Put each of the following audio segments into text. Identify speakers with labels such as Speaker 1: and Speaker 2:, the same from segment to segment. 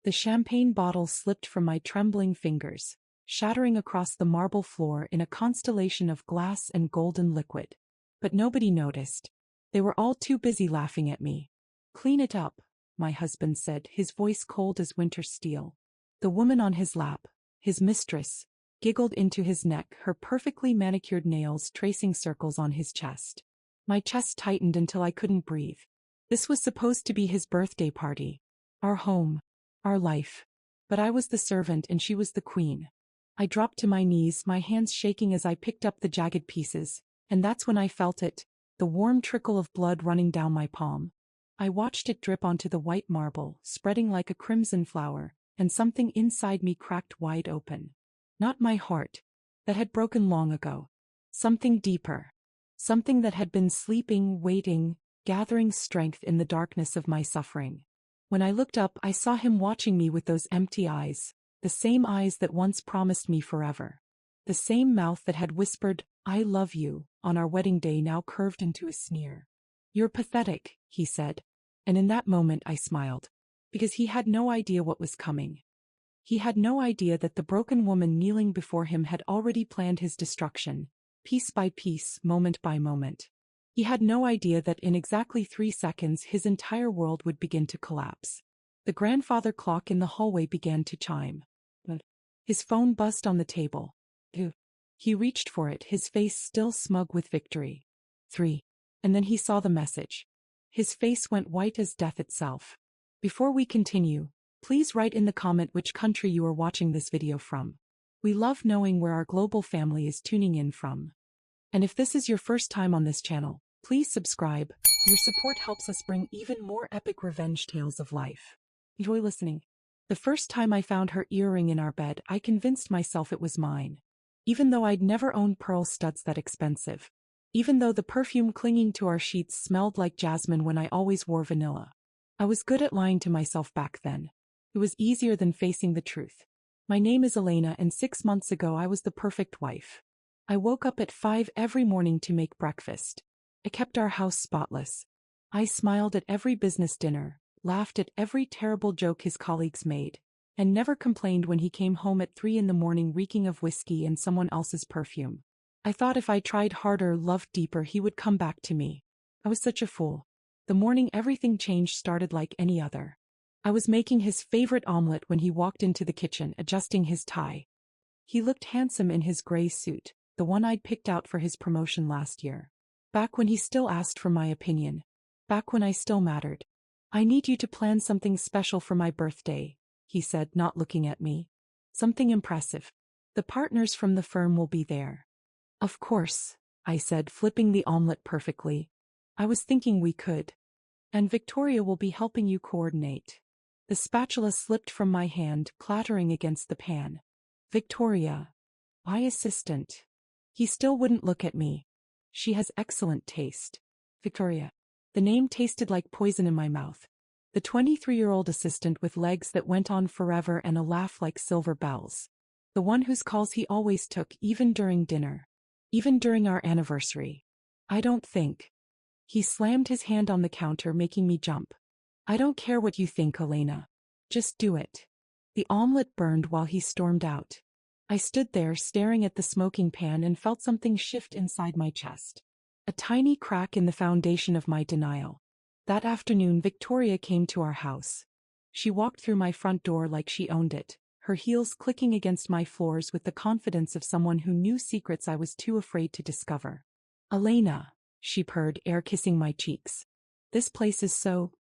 Speaker 1: The champagne bottle slipped from my trembling fingers, shattering across the marble floor in a constellation of glass and golden liquid. But nobody noticed. They were all too busy laughing at me. "Clean it up," my husband said, his voice cold as winter steel. The woman on his lap, his mistress, giggled into his neck, her perfectly manicured nails tracing circles on his chest. My chest tightened until I couldn't breathe. This was supposed to be his birthday party. Our home. Our life. But I was the servant and she was the queen. I dropped to my knees, my hands shaking as I picked up the jagged pieces, and that's when I felt it, the warm trickle of blood running down my palm. I watched it drip onto the white marble, spreading like a crimson flower, and something inside me cracked wide open. Not my heart, that had broken long ago. Something deeper. Something that had been sleeping, waiting, gathering strength in the darkness of my suffering. When I looked up, I saw him watching me with those empty eyes, the same eyes that once promised me forever. The same mouth that had whispered, "I love you," on our wedding day now curved into a sneer. "You're pathetic," he said. And in that moment I smiled. Because he had no idea what was coming. He had no idea that the broken woman kneeling before him had already planned his destruction, piece by piece, moment by moment. He had no idea that in exactly 3 seconds his entire world would begin to collapse. The grandfather clock in the hallway began to chime. His phone buzzed on the table. He reached for it, his face still smug with victory. 3. And then he saw the message. His face went white as death itself. Before we continue, please write in the comment which country you are watching this video from. We love knowing where our global family is tuning in from. And if this is your first time on this channel, please subscribe. Your support helps us bring even more epic revenge tales of life. Enjoy listening. The first time I found her earring in our bed, I convinced myself it was mine. Even though I'd never owned pearl studs that expensive. Even though the perfume clinging to our sheets smelled like jasmine when I always wore vanilla. I was good at lying to myself back then. It was easier than facing the truth. My name is Elena, and 6 months ago I was the perfect wife. I woke up at 5 every morning to make breakfast. I kept our house spotless. I smiled at every business dinner, laughed at every terrible joke his colleagues made, and never complained when he came home at 3 in the morning reeking of whiskey and someone else's perfume. I thought if I tried harder, loved deeper, he would come back to me. I was such a fool. The morning everything changed started like any other. I was making his favorite omelet when he walked into the kitchen, adjusting his tie. He looked handsome in his gray suit, the one I'd picked out for his promotion last year. Back when he still asked for my opinion. Back when I still mattered. "I need you to plan something special for my birthday," he said, not looking at me. "Something impressive. The partners from the firm will be there." "Of course," I said, flipping the omelet perfectly. "I was thinking we could. And Victoria will be helping you coordinate." The spatula slipped from my hand, clattering against the pan. "Victoria. My assistant." He still wouldn't look at me. "She has excellent taste." Victoria. The name tasted like poison in my mouth. The 23-year-old assistant with legs that went on forever and a laugh like silver bells. The one whose calls he always took, even during dinner. Even during our anniversary. "I don't think." He slammed his hand on the counter, making me jump. "I don't care what you think, Elena. Just do it." The omelet burned while he stormed out. I stood there staring at the smoking pan and felt something shift inside my chest. A tiny crack in the foundation of my denial. That afternoon Victoria came to our house. She walked through my front door like she owned it, her heels clicking against my floors with the confidence of someone who knew secrets I was too afraid to discover. "Elena," she purred, air kissing my cheeks. "This place is so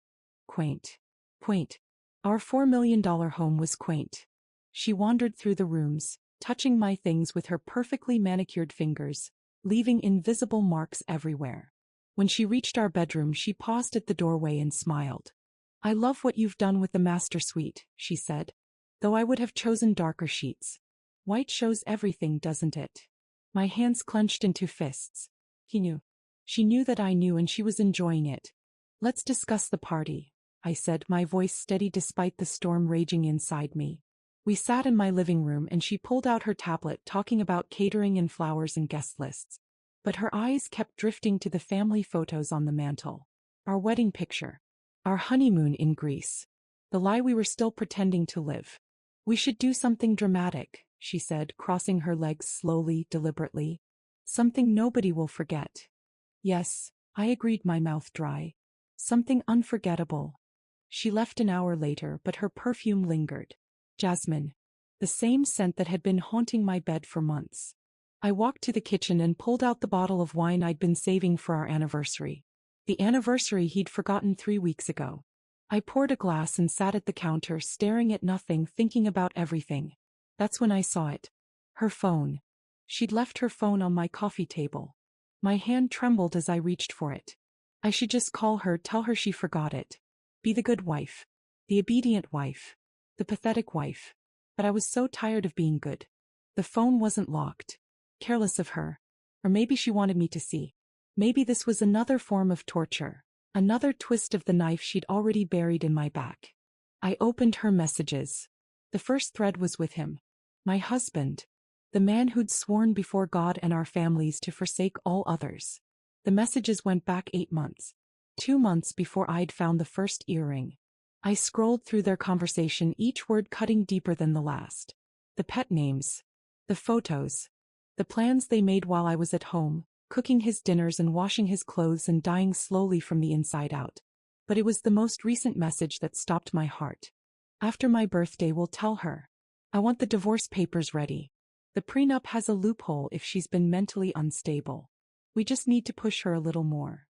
Speaker 1: quaint." Quaint. Our $4 million home was quaint. She wandered through the rooms, touching my things with her perfectly manicured fingers, leaving invisible marks everywhere. When she reached our bedroom, she paused at the doorway and smiled. "I love what you've done with the master suite," she said. "Though I would have chosen darker sheets. White shows everything, doesn't it?" My hands clenched into fists. He knew. She knew that I knew, and she was enjoying it. "Let's discuss the party," I said, my voice steady despite the storm raging inside me. We sat in my living room and she pulled out her tablet, talking about catering and flowers and guest lists. But her eyes kept drifting to the family photos on the mantel. Our wedding picture. Our honeymoon in Greece. The lie we were still pretending to live. We should do something dramatic, she said, crossing her legs slowly, deliberately. Something nobody will forget. Yes, I agreed, my mouth dry. Something unforgettable. She left an hour later, but her perfume lingered. Jasmine. The same scent that had been haunting my bed for months. I walked to the kitchen and pulled out the bottle of wine I'd been saving for our anniversary. The anniversary he'd forgotten 3 weeks ago. I poured a glass and sat at the counter, staring at nothing, thinking about everything. That's when I saw it. Her phone. She'd left her phone on my coffee table. My hand trembled as I reached for it. I should just call her, tell her she forgot it. Be the good wife. The obedient wife. The pathetic wife. But I was so tired of being good. The phone wasn't locked. Careless of her. Or maybe she wanted me to see. Maybe this was another form of torture. Another twist of the knife she'd already buried in my back. I opened her messages. The first thread was with him. My husband. The man who'd sworn before God and our families to forsake all others. The messages went back 8 months. 2 months before I'd found the first earring. I scrolled through their conversation, each word cutting deeper than the last. The pet names. The photos. The plans they made while I was at home, cooking his dinners and washing his clothes and dying slowly from the inside out. But it was the most recent message that stopped my heart. After my birthday, we'll tell her. I want the divorce papers ready. The prenup has a loophole if she's been mentally unstable. We just need to push her a little more.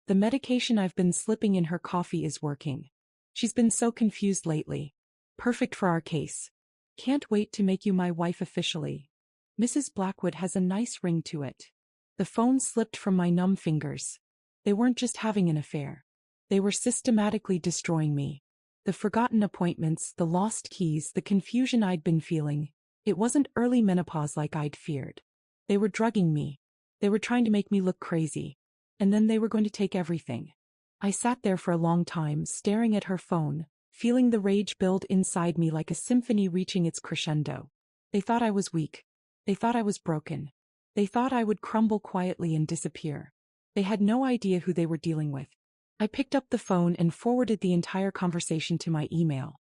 Speaker 1: The medication I've been slipping in her coffee is working. She's been so confused lately. Perfect for our case. Can't wait to make you my wife officially. Mrs. Blackwood has a nice ring to it. The phone slipped from my numb fingers. They weren't just having an affair. They were systematically destroying me. The forgotten appointments, the lost keys, the confusion I'd been feeling. It wasn't early menopause like I'd feared. They were drugging me. They were trying to make me look crazy. And then they were going to take everything. I sat there for a long time, staring at her phone, feeling the rage build inside me like a symphony reaching its crescendo. They thought I was weak. They thought I was broken. They thought I would crumble quietly and disappear. They had no idea who they were dealing with. I picked up the phone and forwarded the entire conversation to my email.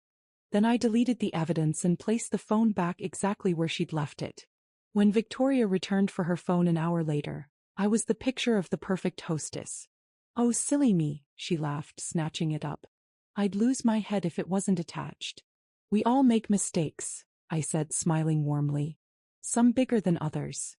Speaker 1: Then I deleted the evidence and placed the phone back exactly where she'd left it. When Victoria returned for her phone an hour later, I was the picture of the perfect hostess. Oh, silly me, she laughed, snatching it up. I'd lose my head if it wasn't attached. We all make mistakes, I said, smiling warmly. Some bigger than others.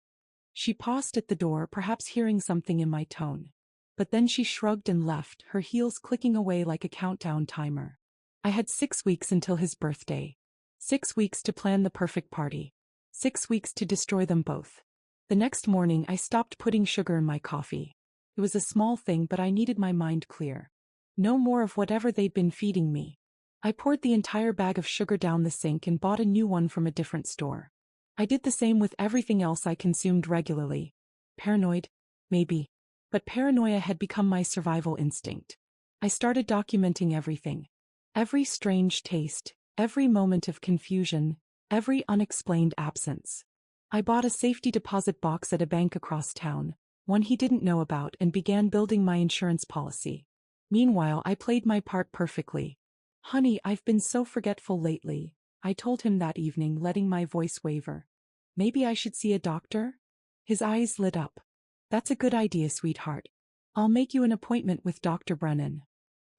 Speaker 1: She paused at the door, perhaps hearing something in my tone. But then she shrugged and left, her heels clicking away like a countdown timer. I had 6 weeks until his birthday. 6 weeks to plan the perfect party. 6 weeks to destroy them both. The next morning I stopped putting sugar in my coffee. It was a small thing, but I needed my mind clear. No more of whatever they'd been feeding me. I poured the entire bag of sugar down the sink and bought a new one from a different store. I did the same with everything else I consumed regularly. Paranoid? Maybe. But paranoia had become my survival instinct. I started documenting everything. Every strange taste, every moment of confusion, every unexplained absence. I bought a safety deposit box at a bank across town, one he didn't know about, and began building my insurance policy. Meanwhile, I played my part perfectly. Honey, I've been so forgetful lately, I told him that evening, letting my voice waver. Maybe I should see a doctor? His eyes lit up. That's a good idea, sweetheart. I'll make you an appointment with Dr. Brennan.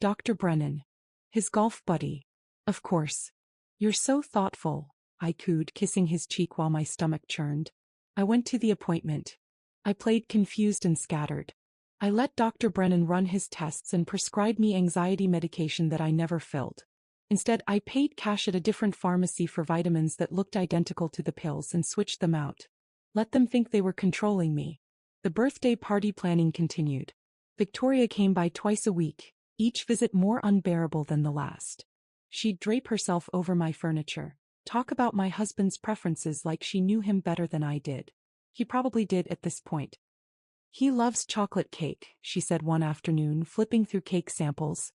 Speaker 1: Dr. Brennan. His golf buddy. Of course. You're so thoughtful, I cooed, kissing his cheek while my stomach churned. I went to the appointment. I played confused and scattered. I let Dr. Brennan run his tests and prescribe me anxiety medication that I never filled. Instead, I paid cash at a different pharmacy for vitamins that looked identical to the pills and switched them out. Let them think they were controlling me. The birthday party planning continued. Victoria came by twice a week, each visit more unbearable than the last. She'd drape herself over my furniture, talk about my husband's preferences like she knew him better than I did. He probably did at this point. He loves chocolate cake, she said one afternoon, flipping through cake samples.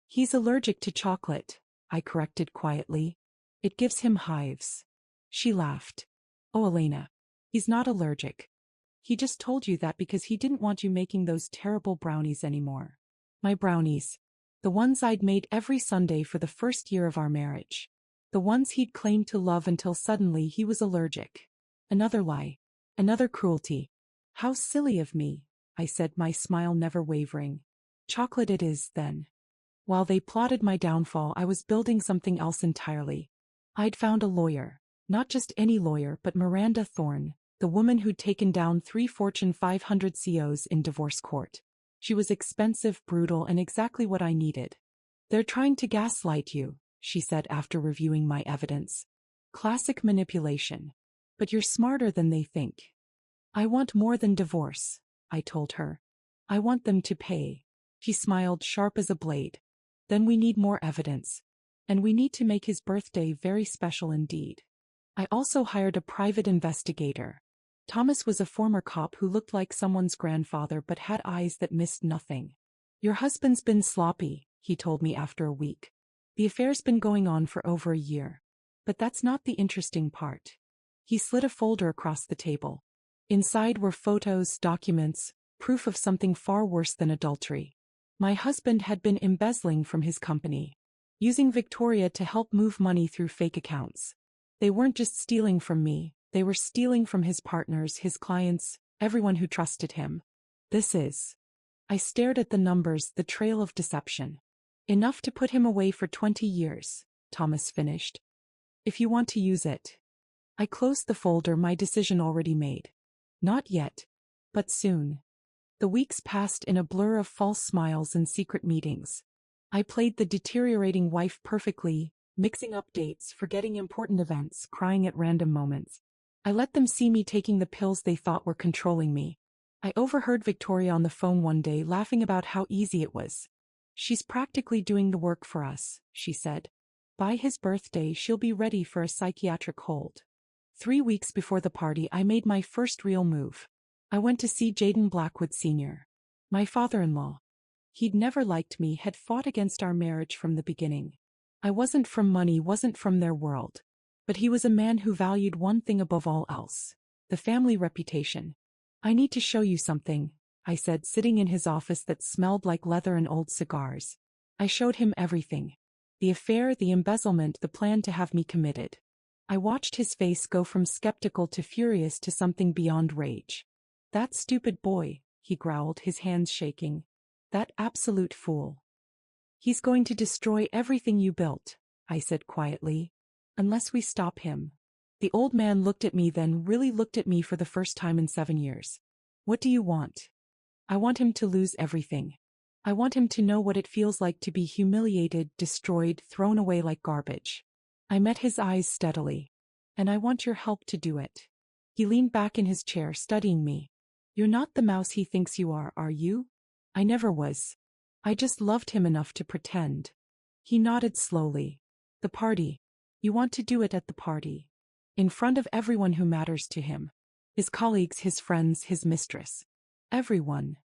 Speaker 1: He's allergic to chocolate, I corrected quietly. It gives him hives. She laughed. Oh, Elena. He's not allergic. He just told you that because he didn't want you making those terrible brownies anymore. My brownies. The ones I'd made every Sunday for the first year of our marriage. The ones he'd claimed to love until suddenly he was allergic. Another lie. Another cruelty. How silly of me, I said, my smile never wavering. Chocolate it is, then. While they plotted my downfall, I was building something else entirely. I'd found a lawyer. Not just any lawyer, but Miranda Thorne, the woman who'd taken down 3 Fortune 500 CEOs in divorce court. She was expensive, brutal, and exactly what I needed. They're trying to gaslight you, she said after reviewing my evidence. Classic manipulation. But you're smarter than they think. I want more than divorce, I told her. I want them to pay. She smiled, sharp as a blade. Then we need more evidence. And we need to make his birthday very special indeed. I also hired a private investigator. Thomas was a former cop who looked like someone's grandfather but had eyes that missed nothing. Your husband's been sloppy, he told me after a week. The affair's been going on for over a year. But that's not the interesting part. He slid a folder across the table. Inside were photos, documents, proof of something far worse than adultery. My husband had been embezzling from his company, using Victoria to help move money through fake accounts. They weren't just stealing from me, they were stealing from his partners, his clients, everyone who trusted him. This is. I stared at the numbers, the trail of deception. Enough to put him away for 20 years, Thomas finished. If you want to use it. I closed the folder, my decision already made. Not yet. But soon. The weeks passed in a blur of false smiles and secret meetings. I played the deteriorating wife perfectly, mixing up dates, forgetting important events, crying at random moments. I let them see me taking the pills they thought were controlling me. I overheard Victoria on the phone one day laughing about how easy it was. She's practically doing the work for us, she said. By his birthday she'll be ready for a psychiatric hold. 3 weeks before the party I made my first real move. I went to see Jaden Blackwood Sr., my father-in-law. He'd never liked me, had fought against our marriage from the beginning. I wasn't from money, wasn't from their world. But he was a man who valued one thing above all else: the family reputation. I need to show you something, I said, sitting in his office that smelled like leather and old cigars. I showed him everything. The affair, the embezzlement, the plan to have me committed. I watched his face go from skeptical to furious to something beyond rage. That stupid boy, he growled, his hands shaking. That absolute fool. He's going to destroy everything you built, I said quietly. Unless we stop him. The old man looked at me, then really looked at me for the first time in 7 years. What do you want? I want him to lose everything. I want him to know what it feels like to be humiliated, destroyed, thrown away like garbage. I met his eyes steadily. And I want your help to do it. He leaned back in his chair, studying me. You're not the mouse he thinks you are you? I never was. I just loved him enough to pretend. He nodded slowly. The party. You want to do it at the party. In front of everyone who matters to him. His colleagues, his friends, his mistress. Everyone.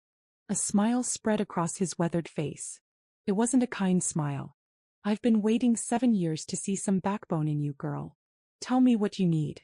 Speaker 1: A smile spread across his weathered face. It wasn't a kind smile. I've been waiting 7 years to see some backbone in you, girl. Tell me what you need.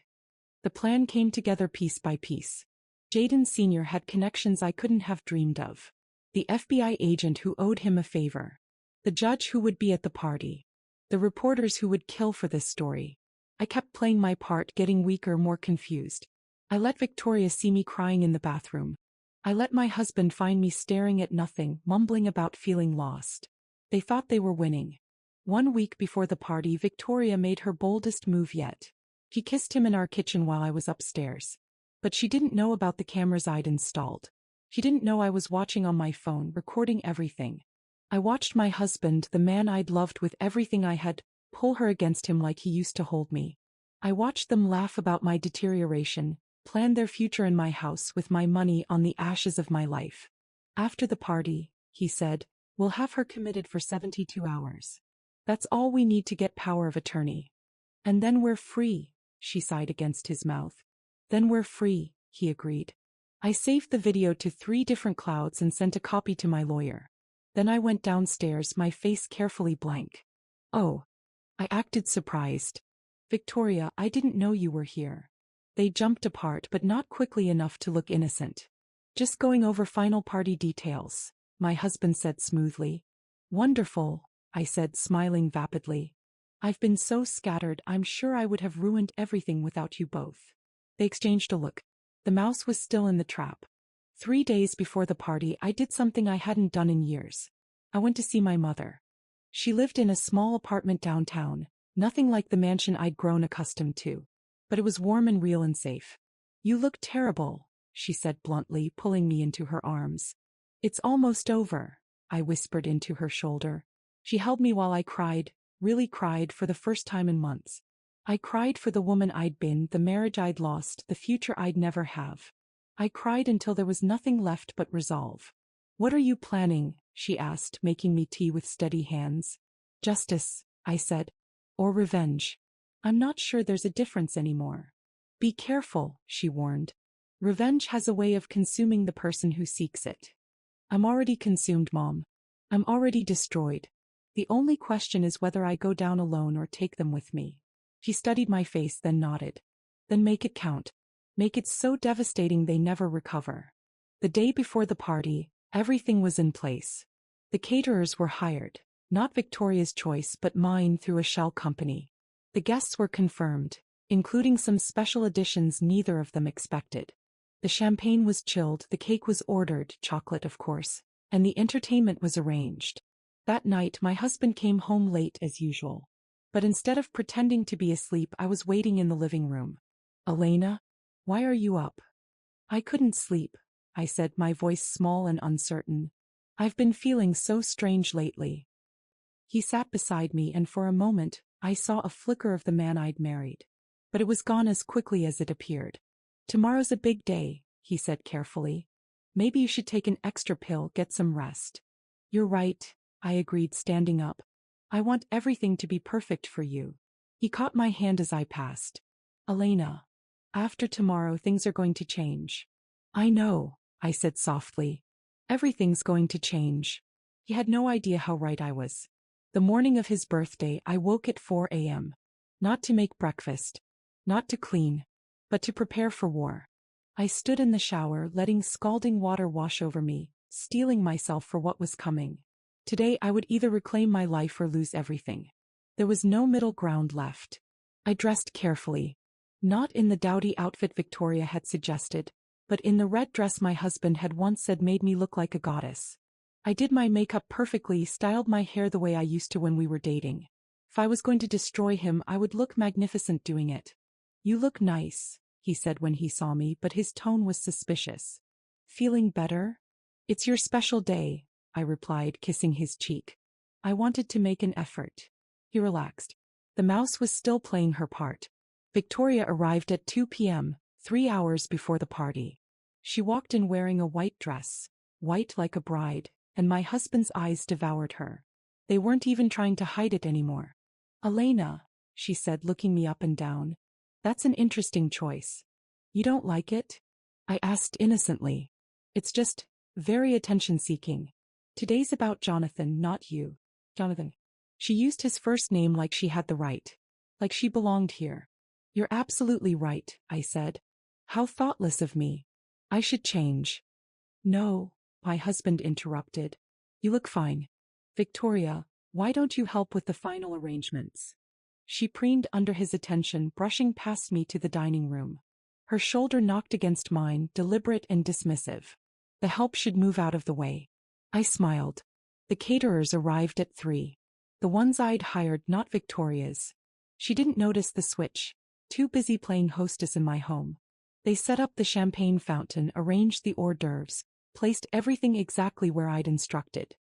Speaker 1: The plan came together piece by piece. Jaden Sr. had connections I couldn't have dreamed of. The FBI agent who owed him a favor. The judge who would be at the party. The reporters who would kill for this story. I kept playing my part, getting weaker, more confused. I let Victoria see me crying in the bathroom. I let my husband find me staring at nothing, mumbling about feeling lost. They thought they were winning. 1 week before the party, Victoria made her boldest move yet. She kissed him in our kitchen while I was upstairs. But she didn't know about the cameras I'd installed. She didn't know I was watching on my phone, recording everything. I watched my husband, the man I'd loved with everything I had, pull her against him like he used to hold me. I watched them laugh about my deterioration, plan their future in my house with my money on the ashes of my life. After the party, he said, we'll have her committed for 72 hours. That's all we need to get power of attorney. And then we're free, she sighed against his mouth. Then we're free, he agreed. I saved the video to 3 different clouds and sent a copy to my lawyer. Then I went downstairs, my face carefully blank. Oh. I acted surprised. Victoria, I didn't know you were here. They jumped apart, but not quickly enough to look innocent. Just going over final party details, my husband said smoothly. Wonderful, I said, smiling vapidly. I've been so scattered, I'm sure I would have ruined everything without you both. They exchanged a look. The mouse was still in the trap. 3 days before the party, I did something I hadn't done in years. I went to see my mother. She lived in a small apartment downtown, nothing like the mansion I'd grown accustomed to. But it was warm and real and safe. You look terrible, she said bluntly, pulling me into her arms. It's almost over, I whispered into her shoulder. She held me while I cried, really cried for the first time in months. I cried for the woman I'd been, the marriage I'd lost, the future I'd never have. I cried until there was nothing left but resolve. What are you planning? She asked, making me tea with steady hands. Justice, I said. Or revenge. I'm not sure there's a difference anymore. Be careful, she warned. Revenge has a way of consuming the person who seeks it. I'm already consumed, Mom. I'm already destroyed. The only question is whether I go down alone or take them with me. She studied my face, then nodded. Then make it count. Make it so devastating they never recover. The day before the party, everything was in place. The caterers were hired, not Victoria's choice but mine through a shell company. The guests were confirmed, including some special additions neither of them expected. The champagne was chilled, the cake was ordered, chocolate of course, and the entertainment was arranged. That night my husband came home late as usual. But instead of pretending to be asleep, I was waiting in the living room. Elena, why are you up? I couldn't sleep, I said, my voice small and uncertain. I've been feeling so strange lately. He sat beside me and for a moment, I saw a flicker of the man I'd married. But it was gone as quickly as it appeared. Tomorrow's a big day, he said carefully. Maybe you should take an extra pill, get some rest. You're right, I agreed, standing up. I want everything to be perfect for you. He caught my hand as I passed. Elena, after tomorrow things are going to change. I know, I said softly. Everything's going to change. He had no idea how right I was. The morning of his birthday, I woke at 4 a.m. Not to make breakfast, not to clean, but to prepare for war. I stood in the shower, letting scalding water wash over me, steeling myself for what was coming. Today I would either reclaim my life or lose everything. There was no middle ground left. I dressed carefully. Not in the dowdy outfit Victoria had suggested, but in the red dress my husband had once said made me look like a goddess. I did my makeup perfectly, styled my hair the way I used to when we were dating. If I was going to destroy him, I would look magnificent doing it. You look nice, he said when he saw me, but his tone was suspicious. Feeling better? It's your special day, I replied, kissing his cheek. I wanted to make an effort. He relaxed. The mouse was still playing her part. Victoria arrived at 2 p.m., 3 hours before the party. She walked in wearing a white dress, white like a bride, and my husband's eyes devoured her. They weren't even trying to hide it anymore. Elena, she said, looking me up and down. That's an interesting choice. You don't like it? I asked innocently. It's just very attention-seeking. Today's about Jonathan, not you. Jonathan. She used his first name like she had the right. Like she belonged here. You're absolutely right, I said. How thoughtless of me. I should change. No, my husband interrupted. You look fine. Victoria, why don't you help with the final arrangements? She preened under his attention, brushing past me to the dining room. Her shoulder knocked against mine, deliberate and dismissive. The help should move out of the way. I smiled. The caterers arrived at 3. The ones I'd hired, not Victoria's. She didn't notice the switch. Too busy playing hostess in my home. They set up the champagne fountain, arranged the hors d'oeuvres, placed everything exactly where I'd instructed.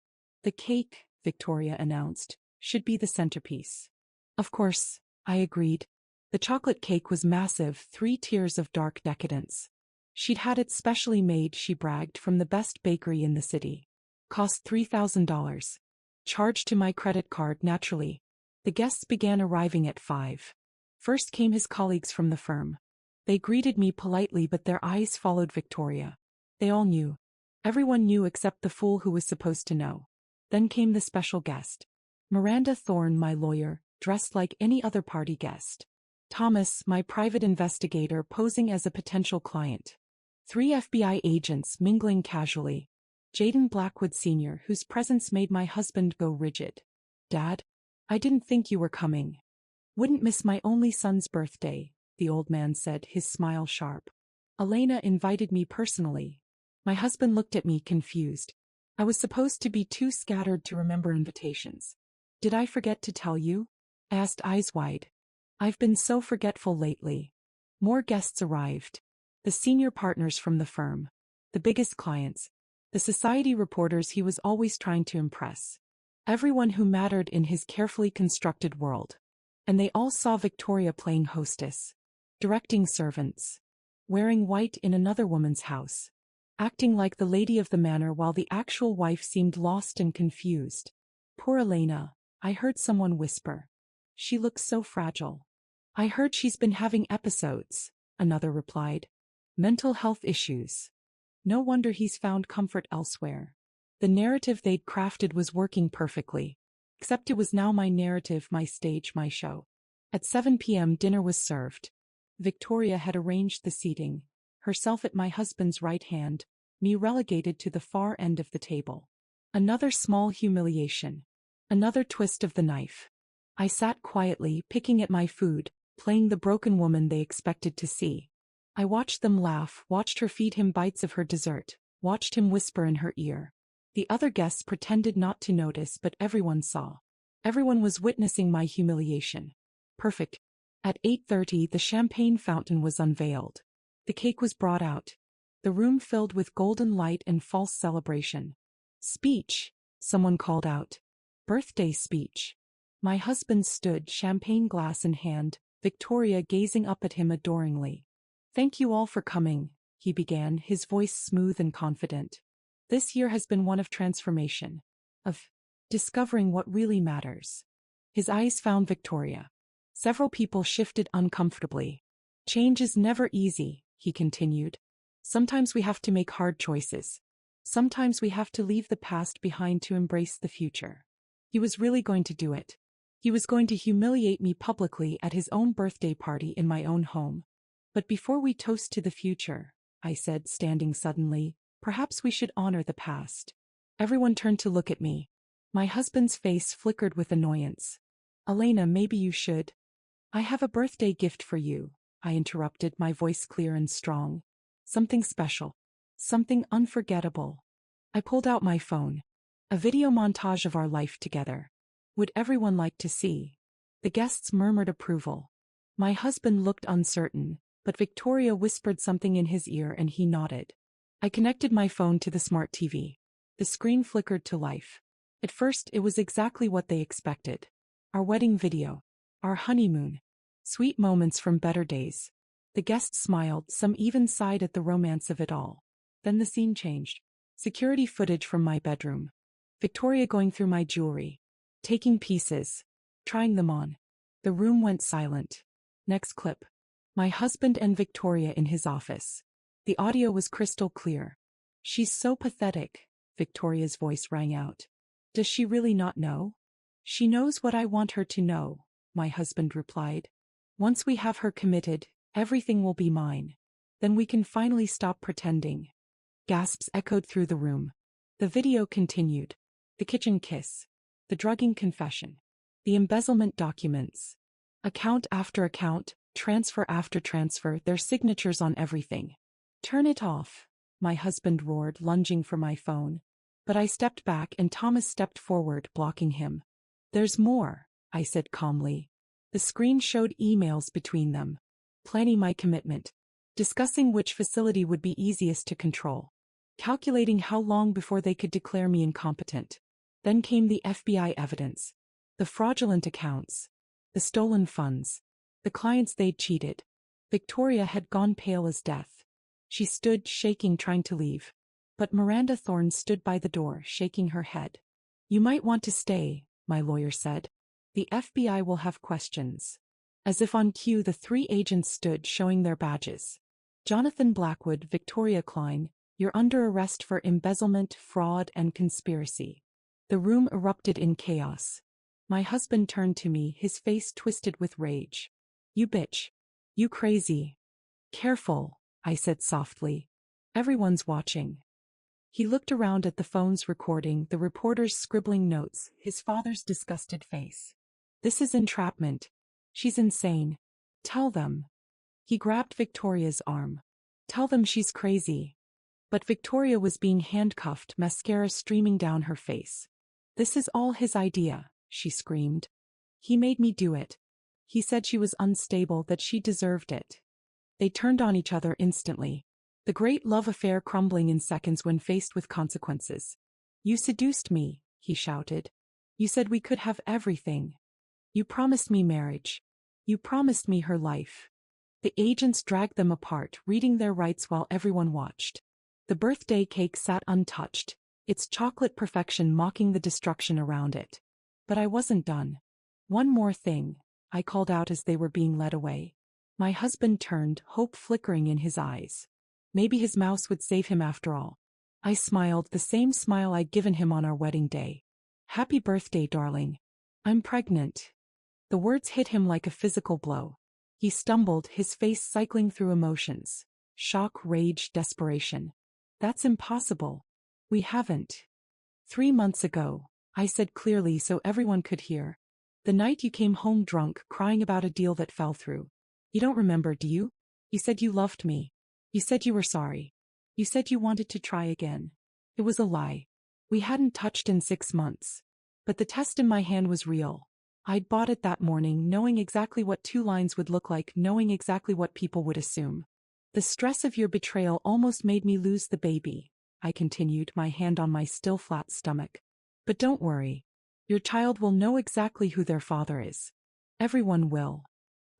Speaker 1: The cake, Victoria announced, should be the centerpiece. Of course, I agreed. The chocolate cake was massive, 3 tiers of dark decadence. She'd had it specially made, she bragged, from the best bakery in the city. Cost $3,000. Charged to my credit card, naturally. The guests began arriving at 5. First came his colleagues from the firm. They greeted me politely, but their eyes followed Victoria. They all knew. Everyone knew except the fool who was supposed to know. Then came the special guest. Miranda Thorne, my lawyer, dressed like any other party guest. Thomas, my private investigator, posing as a potential client. 3 FBI agents mingling casually. Jaden Blackwood Sr., whose presence made my husband go rigid. Dad? I didn't think you were coming. Wouldn't miss my only son's birthday, the old man said, his smile sharp. Elena invited me personally. My husband looked at me confused. I was supposed to be too scattered to remember invitations. Did I forget to tell you? I asked, eyes wide. I've been so forgetful lately. More guests arrived. The senior partners from the firm. The biggest clients. The society reporters he was always trying to impress. Everyone who mattered in his carefully constructed world. And they all saw Victoria playing hostess. Directing servants. Wearing white in another woman's house. Acting like the lady of the manor while the actual wife seemed lost and confused. Poor Elena, I heard someone whisper. She looks so fragile. I heard she's been having episodes, another replied. Mental health issues. No wonder he's found comfort elsewhere. The narrative they'd crafted was working perfectly. Except it was now my narrative, my stage, my show. At 7 p.m. dinner was served. Victoria had arranged the seating, herself at my husband's right hand, me relegated to the far end of the table. Another small humiliation. Another twist of the knife. I sat quietly, picking at my food, playing the broken woman they expected to see. I watched them laugh, watched her feed him bites of her dessert, watched him whisper in her ear. The other guests pretended not to notice, but everyone saw. Everyone was witnessing my humiliation. Perfect. At 8:30, the champagne fountain was unveiled. The cake was brought out. The room filled with golden light and false celebration. Speech, someone called out. Birthday speech. My husband stood, champagne glass in hand, Victoria gazing up at him adoringly. Thank you all for coming, he began, his voice smooth and confident. This year has been one of transformation. Of discovering what really matters. His eyes found Victoria. Several people shifted uncomfortably. Change is never easy, he continued. Sometimes we have to make hard choices. Sometimes we have to leave the past behind to embrace the future. He was really going to do it. He was going to humiliate me publicly at his own birthday party in my own home. But before we toast to the future, I said, standing suddenly, perhaps we should honor the past. Everyone turned to look at me. My husband's face flickered with annoyance. Elena, maybe you should. I have a birthday gift for you, I interrupted, my voice clear and strong. Something special. Something unforgettable. I pulled out my phone. A video montage of our life together. Would everyone like to see? The guests murmured approval. My husband looked uncertain, but Victoria whispered something in his ear and he nodded. I connected my phone to the smart TV. The screen flickered to life. At first, it was exactly what they expected. Our wedding video. Our honeymoon. Sweet moments from better days. The guests smiled, some even sighed at the romance of it all. Then the scene changed. Security footage from my bedroom. Victoria going through my jewelry. Taking pieces. Trying them on. The room went silent. Next clip. My husband and Victoria in his office. The audio was crystal clear. She's so pathetic, Victoria's voice rang out. Does she really not know? She knows what I want her to know, my husband replied. Once we have her committed, everything will be mine. Then we can finally stop pretending. Gasps echoed through the room. The video continued. The kitchen kiss. The drugging confession. The embezzlement documents. Account after account, transfer after transfer, their signatures on everything. Turn it off, my husband roared, lunging for my phone. But I stepped back and Thomas stepped forward, blocking him. There's more, I said calmly. The screen showed emails between them. Planning my commitment. Discussing which facility would be easiest to control. Calculating how long before they could declare me incompetent. Then came the FBI evidence. The fraudulent accounts. The stolen funds. The clients they'd cheated. Victoria had gone pale as death. She stood, shaking, trying to leave. But Miranda Thorne stood by the door, shaking her head. You might want to stay, my lawyer said. The FBI will have questions. As if on cue, the three agents stood, showing their badges. Jonathan Blackwood, Victoria Klein, you're under arrest for embezzlement, fraud, and conspiracy. The room erupted in chaos. My husband turned to me, his face twisted with rage. You bitch. You crazy. Careful, I said softly. Everyone's watching. He looked around at the phones recording, the reporters scribbling notes, his father's disgusted face. This is entrapment. She's insane. Tell them. He grabbed Victoria's arm. Tell them she's crazy. But Victoria was being handcuffed, mascara streaming down her face. This is all his idea, she screamed. He made me do it. He said she was unstable, that she deserved it. They turned on each other instantly. The great love affair crumbling in seconds when faced with consequences. You seduced me, he shouted. You said we could have everything. You promised me marriage. You promised me her life. The agents dragged them apart, reading their rights while everyone watched. The birthday cake sat untouched, its chocolate perfection mocking the destruction around it. But I wasn't done. One more thing, I called out as they were being led away. My husband turned, hope flickering in his eyes. Maybe his mouse would save him after all. I smiled, the same smile I'd given him on our wedding day. Happy birthday, darling. I'm pregnant. The words hit him like a physical blow. He stumbled, his face cycling through emotions. Shock, rage, desperation. That's impossible. We haven't. 3 months ago, I said clearly so everyone could hear. The night you came home drunk, crying about a deal that fell through. You don't remember, do you? You said you loved me. You said you were sorry. You said you wanted to try again. It was a lie. We hadn't touched in 6 months. But the test in my hand was real. I'd bought it that morning, knowing exactly what 2 lines would look like, knowing exactly what people would assume. The stress of your betrayal almost made me lose the baby, I continued, my hand on my still flat stomach. But don't worry. Your child will know exactly who their father is. Everyone will.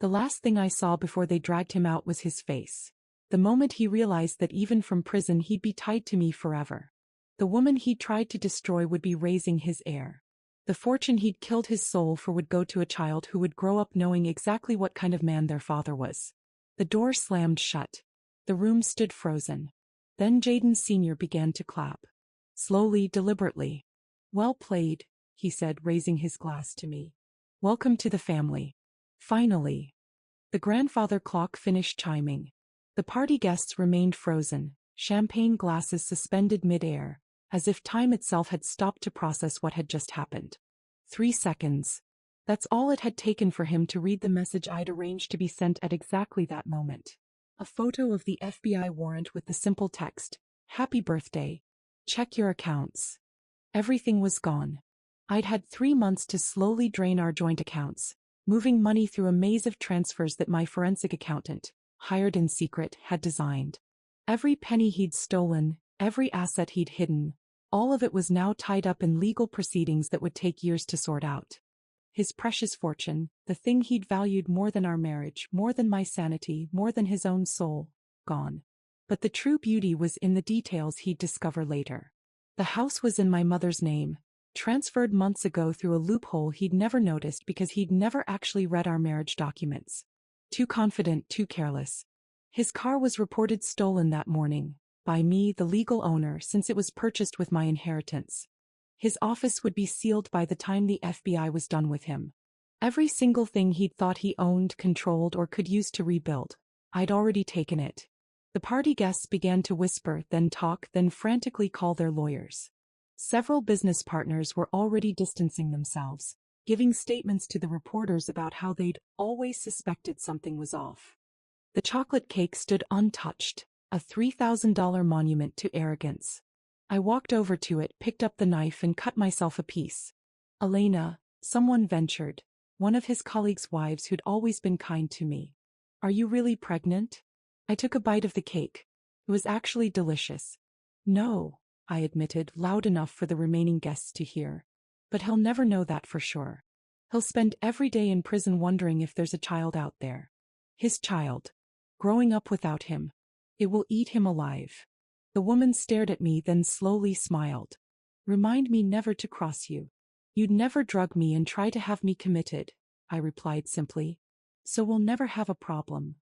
Speaker 1: The last thing I saw before they dragged him out was his face. The moment he realized that even from prison he'd be tied to me forever. The woman he'd tried to destroy would be raising his heir. The fortune he'd killed his soul for would go to a child who would grow up knowing exactly what kind of man their father was. The door slammed shut. The room stood frozen. Then Jaden Sr. began to clap. Slowly, deliberately. Well played, he said, raising his glass to me. Welcome to the family. Finally. The grandfather clock finished chiming. The party guests remained frozen, champagne glasses suspended mid-air, as if time itself had stopped to process what had just happened. 3 seconds. That's all it had taken for him to read the message I'd arranged to be sent at exactly that moment. A photo of the FBI warrant with the simple text, "Happy birthday. Check your accounts." Everything was gone. I'd had 3 months to slowly drain our joint accounts, moving money through a maze of transfers that my forensic accountant, hired in secret, had designed. Every penny he'd stolen, every asset he'd hidden, all of it was now tied up in legal proceedings that would take years to sort out. His precious fortune, the thing he'd valued more than our marriage, more than my sanity, more than his own soul, gone. But the true beauty was in the details he'd discover later. The house was in my mother's name, transferred months ago through a loophole he'd never noticed because he'd never actually read our marriage documents. Too confident, too careless. His car was reported stolen that morning, by me, the legal owner, since it was purchased with my inheritance. His office would be sealed by the time the FBI was done with him. Every single thing he'd thought he owned, controlled, or could use to rebuild, I'd already taken it. The party guests began to whisper, then talk, then frantically call their lawyers. Several business partners were already distancing themselves, giving statements to the reporters about how they'd always suspected something was off. The chocolate cake stood untouched, a $3,000 monument to arrogance. I walked over to it, picked up the knife, and cut myself a piece. Elena, someone ventured, one of his colleagues' wives who'd always been kind to me. Are you really pregnant? I took a bite of the cake. It was actually delicious. No, I admitted, loud enough for the remaining guests to hear. But he'll never know that for sure. He'll spend every day in prison wondering if there's a child out there. His child. Growing up without him. It will eat him alive. The woman stared at me, then slowly smiled. Remind me never to cross you. You'd never drug me and try to have me committed, I replied simply. So we'll never have a problem.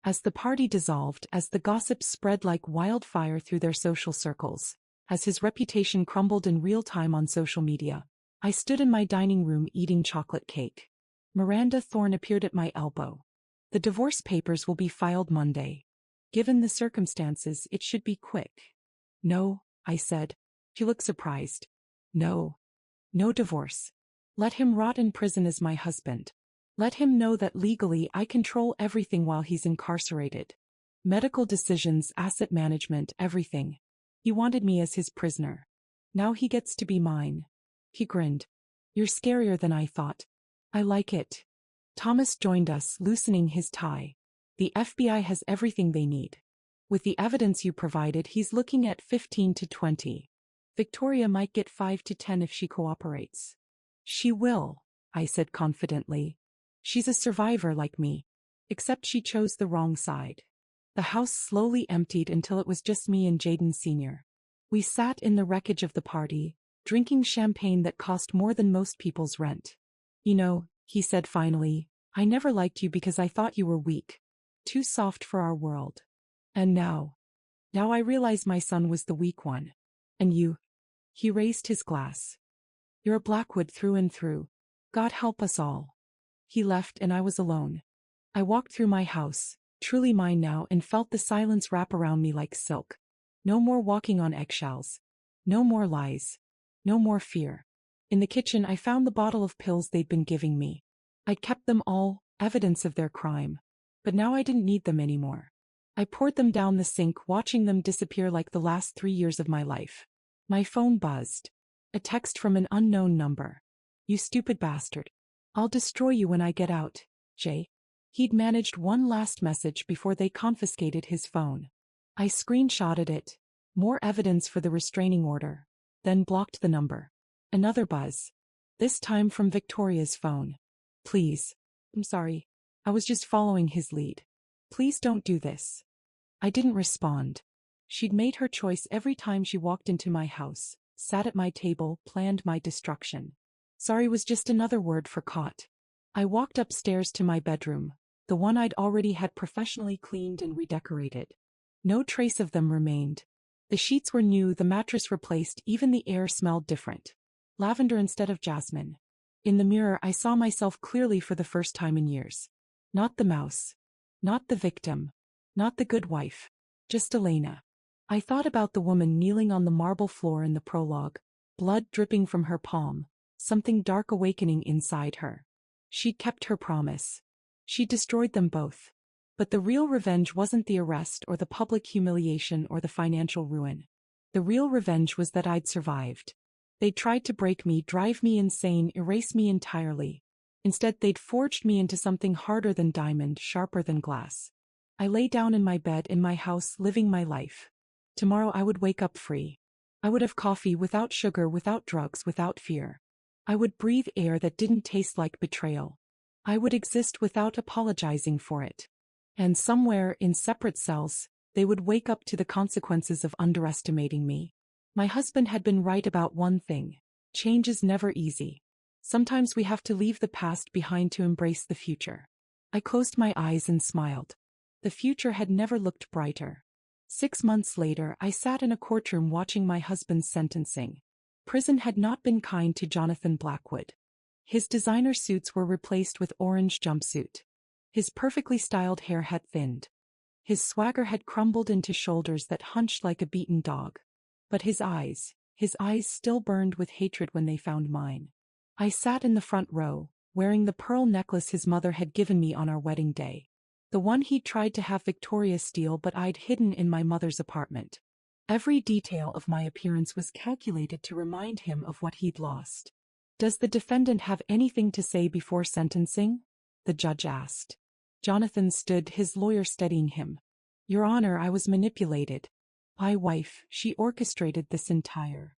Speaker 1: As the party dissolved, as the gossip spread like wildfire through their social circles, as his reputation crumbled in real time on social media, I stood in my dining room eating chocolate cake. Miranda Thorne appeared at my elbow. The divorce papers will be filed Monday. Given the circumstances, it should be quick. No, I said. She looked surprised. No. No divorce. Let him rot in prison as my husband. Let him know that legally I control everything while he's incarcerated. Medical decisions, asset management, everything. He wanted me as his prisoner. Now he gets to be mine. He grinned. You're scarier than I thought. I like it. Thomas joined us, loosening his tie. The FBI has everything they need. With the evidence you provided, he's looking at 15 to 20. Victoria might get 5 to 10 if she cooperates. She will, I said confidently. She's a survivor like me. Except she chose the wrong side. The house slowly emptied until it was just me and Jaden Sr. We sat in the wreckage of the party, drinking champagne that cost more than most people's rent. You know, he said finally, I never liked you because I thought you were weak. Too soft for our world. And now I realize my son was the weak one. And you. He raised his glass. You're a Blackwood through and through. God help us all. He left and I was alone. I walked through my house, truly mine now, and felt the silence wrap around me like silk. No more walking on eggshells. No more lies. No more fear. In the kitchen I found the bottle of pills they'd been giving me. I'd kept them all, evidence of their crime. But now I didn't need them anymore. I poured them down the sink, watching them disappear like the last 3 years of my life. My phone buzzed. A text from an unknown number. You stupid bastard. I'll destroy you when I get out, Jay. He'd managed one last message before they confiscated his phone. I screenshotted it. More evidence for the restraining order. Then blocked the number. Another buzz. This time from Victoria's phone. Please. I'm sorry. I was just following his lead. Please don't do this. I didn't respond. She'd made her choice every time she walked into my house, sat at my table, planned my destruction. Sorry was just another word for caught. I walked upstairs to my bedroom, the one I'd already had professionally cleaned and redecorated. No trace of them remained. The sheets were new, the mattress replaced, even the air smelled different. Lavender instead of jasmine. In the mirror I saw myself clearly for the first time in years. Not the mouse. Not the victim. Not the good wife. Just Elena. I thought about the woman kneeling on the marble floor in the prologue, blood dripping from her palm, something dark awakening inside her. She'd kept her promise. She destroyed them both. But the real revenge wasn't the arrest or the public humiliation or the financial ruin. The real revenge was that I'd survived. They'd tried to break me, drive me insane, erase me entirely. Instead, they'd forged me into something harder than diamond, sharper than glass. I lay down in my bed in my house, living my life. Tomorrow I would wake up free. I would have coffee without sugar, without drugs, without fear. I would breathe air that didn't taste like betrayal. I would exist without apologizing for it. And somewhere, in separate cells, they would wake up to the consequences of underestimating me. My husband had been right about one thing. Change is never easy. Sometimes we have to leave the past behind to embrace the future. I closed my eyes and smiled. The future had never looked brighter. 6 months later, I sat in a courtroom watching my husband's sentencing. Prison had not been kind to Jonathan Blackwood. His designer suits were replaced with orange jumpsuit. His perfectly styled hair had thinned. His swagger had crumbled into shoulders that hunched like a beaten dog. But his eyes still burned with hatred when they found mine. I sat in the front row, wearing the pearl necklace his mother had given me on our wedding day. The one he'd tried to have Victoria steal but I'd hidden in my mother's apartment. Every detail of my appearance was calculated to remind him of what he'd lost. Does the defendant have anything to say before sentencing? The judge asked. Jonathan stood, his lawyer steadying him. Your Honor, I was manipulated. My wife, she orchestrated this entire.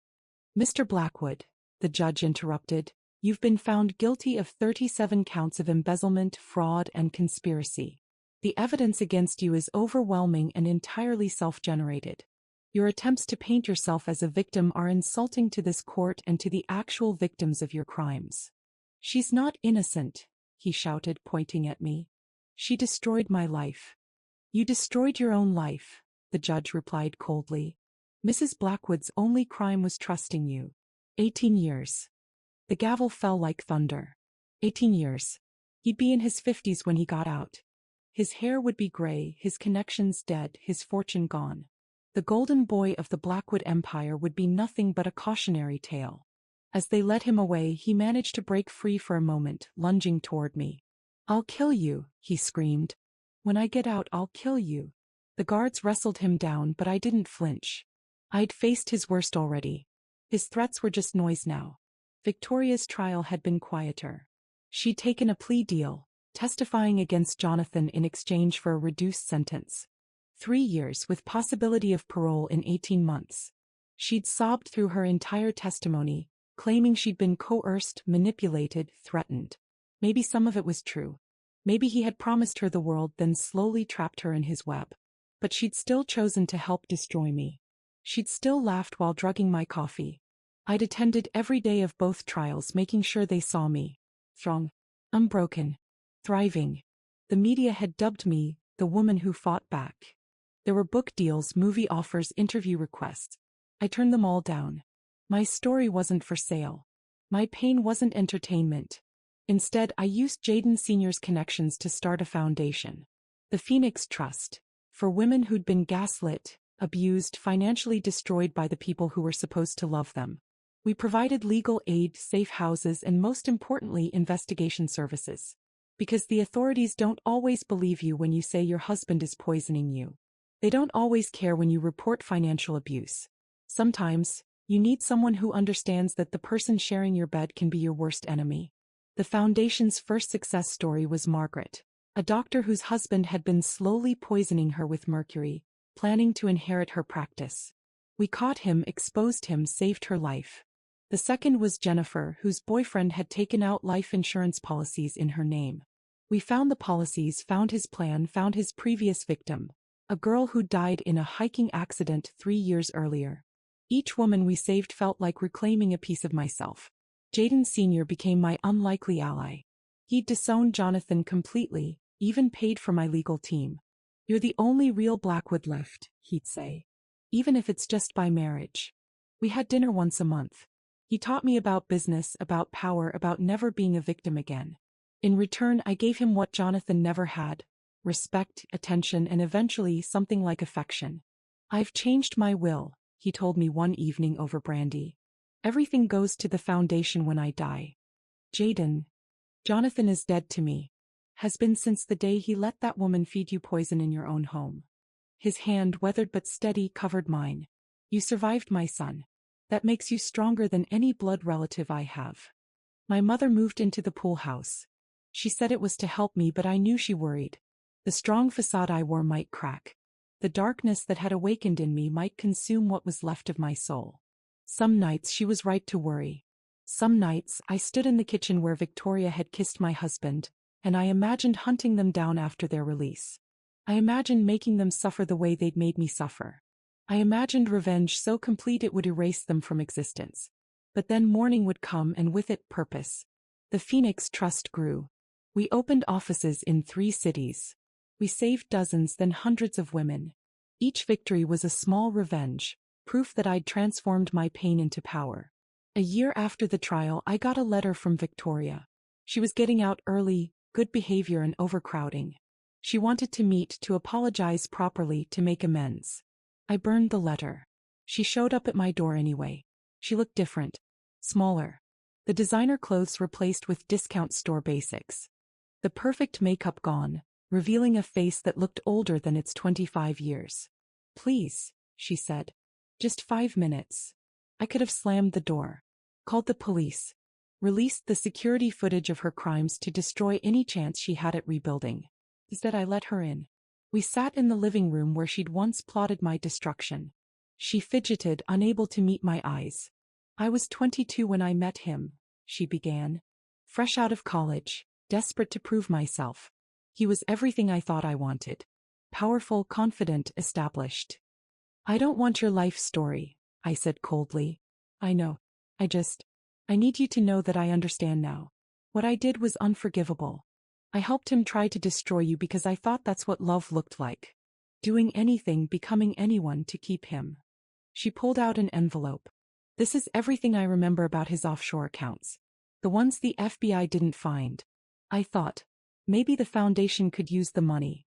Speaker 1: Mr. Blackwood, the judge interrupted, you've been found guilty of 37 counts of embezzlement, fraud, and conspiracy. The evidence against you is overwhelming and entirely self-generated. Your attempts to paint yourself as a victim are insulting to this court and to the actual victims of your crimes. She's not innocent, he shouted, pointing at me. She destroyed my life. You destroyed your own life, the judge replied coldly. Mrs. Blackwood's only crime was trusting you. 18 years. The gavel fell like thunder. 18 years. He'd be in his 50s when he got out. His hair would be gray, his connections dead, his fortune gone. The golden boy of the Blackwood Empire would be nothing but a cautionary tale. As they led him away, he managed to break free for a moment, lunging toward me. "I'll kill you," he screamed. "When I get out, I'll kill you." The guards wrestled him down, but I didn't flinch. I'd faced his worst already. His threats were just noise now. Victoria's trial had been quieter. She'd taken a plea deal, testifying against Jonathan in exchange for a reduced sentence. 3 years with possibility of parole in 18 months. She'd sobbed through her entire testimony, claiming she'd been coerced, manipulated, threatened. Maybe some of it was true. Maybe he had promised her the world, then slowly trapped her in his web. But she'd still chosen to help destroy me. She'd still laughed while drugging my coffee. I'd attended every day of both trials, making sure they saw me strong, unbroken, thriving. The media had dubbed me the woman who fought back. There were book deals, movie offers, interview requests. I turned them all down. My story wasn't for sale. My pain wasn't entertainment. Instead, I used Jaden Sr.'s connections to start a foundation. The Phoenix Trust. For women who'd been gaslit, abused, financially destroyed by the people who were supposed to love them. We provided legal aid, safe houses, and most importantly, investigation services. Because the authorities don't always believe you when you say your husband is poisoning you. They don't always care when you report financial abuse. Sometimes, you need someone who understands that the person sharing your bed can be your worst enemy. The foundation's first success story was Margaret, a doctor whose husband had been slowly poisoning her with mercury, planning to inherit her practice. We caught him, exposed him, saved her life. The second was Jennifer, whose boyfriend had taken out life insurance policies in her name. We found the policies, found his plan, found his previous victim, a girl who died in a hiking accident 3 years earlier. Each woman we saved felt like reclaiming a piece of myself. Jaden Sr. became my unlikely ally. He'd disowned Jonathan completely, even paid for my legal team. "You're the only real Blackwood left," he'd say. "Even if it's just by marriage." We had dinner once a month. He taught me about business, about power, about never being a victim again. In return, I gave him what Jonathan never had: respect, attention, and eventually something like affection. "I've changed my will," he told me one evening over brandy. "Everything goes to the foundation when I die. Jaden, Jonathan is dead to me. Has been since the day he let that woman feed you poison in your own home." His hand, weathered but steady, covered mine. "You survived, my son. That makes you stronger than any blood relative I have." My mother moved into the pool house. She said it was to help me, but I knew she worried. The strong facade I wore might crack. The darkness that had awakened in me might consume what was left of my soul. Some nights she was right to worry. Some nights I stood in the kitchen where Victoria had kissed my husband, and I imagined hunting them down after their release. I imagined making them suffer the way they'd made me suffer. I imagined revenge so complete it would erase them from existence. But then morning would come, and with it purpose. The Phoenix Trust grew. We opened offices in 3 cities. We saved dozens, then hundreds of women. Each victory was a small revenge, proof that I'd transformed my pain into power. A year after the trial, I got a letter from Victoria. She was getting out early, good behavior and overcrowding. She wanted to meet, to apologize properly, to make amends. I burned the letter. She showed up at my door anyway. She looked different. Smaller. The designer clothes replaced with discount store basics. The perfect makeup gone, revealing a face that looked older than its 25 years. "Please," she said. "Just 5 minutes." I could have slammed the door. Called the police. Released the security footage of her crimes to destroy any chance she had at rebuilding. Instead, I let her in. We sat in the living room where she'd once plotted my destruction. She fidgeted, unable to meet my eyes. "I was 22 when I met him," she began. "Fresh out of college, desperate to prove myself. He was everything I thought I wanted. Powerful, confident, established." "I don't want your life story," I said coldly. "I know. I need you to know that I understand now. What I did was unforgivable. I helped him try to destroy you because I thought that's what love looked like. Doing anything, becoming anyone to keep him." She pulled out an envelope. "This is everything I remember about his offshore accounts. The ones the FBI didn't find." I thought, maybe the foundation could use the money.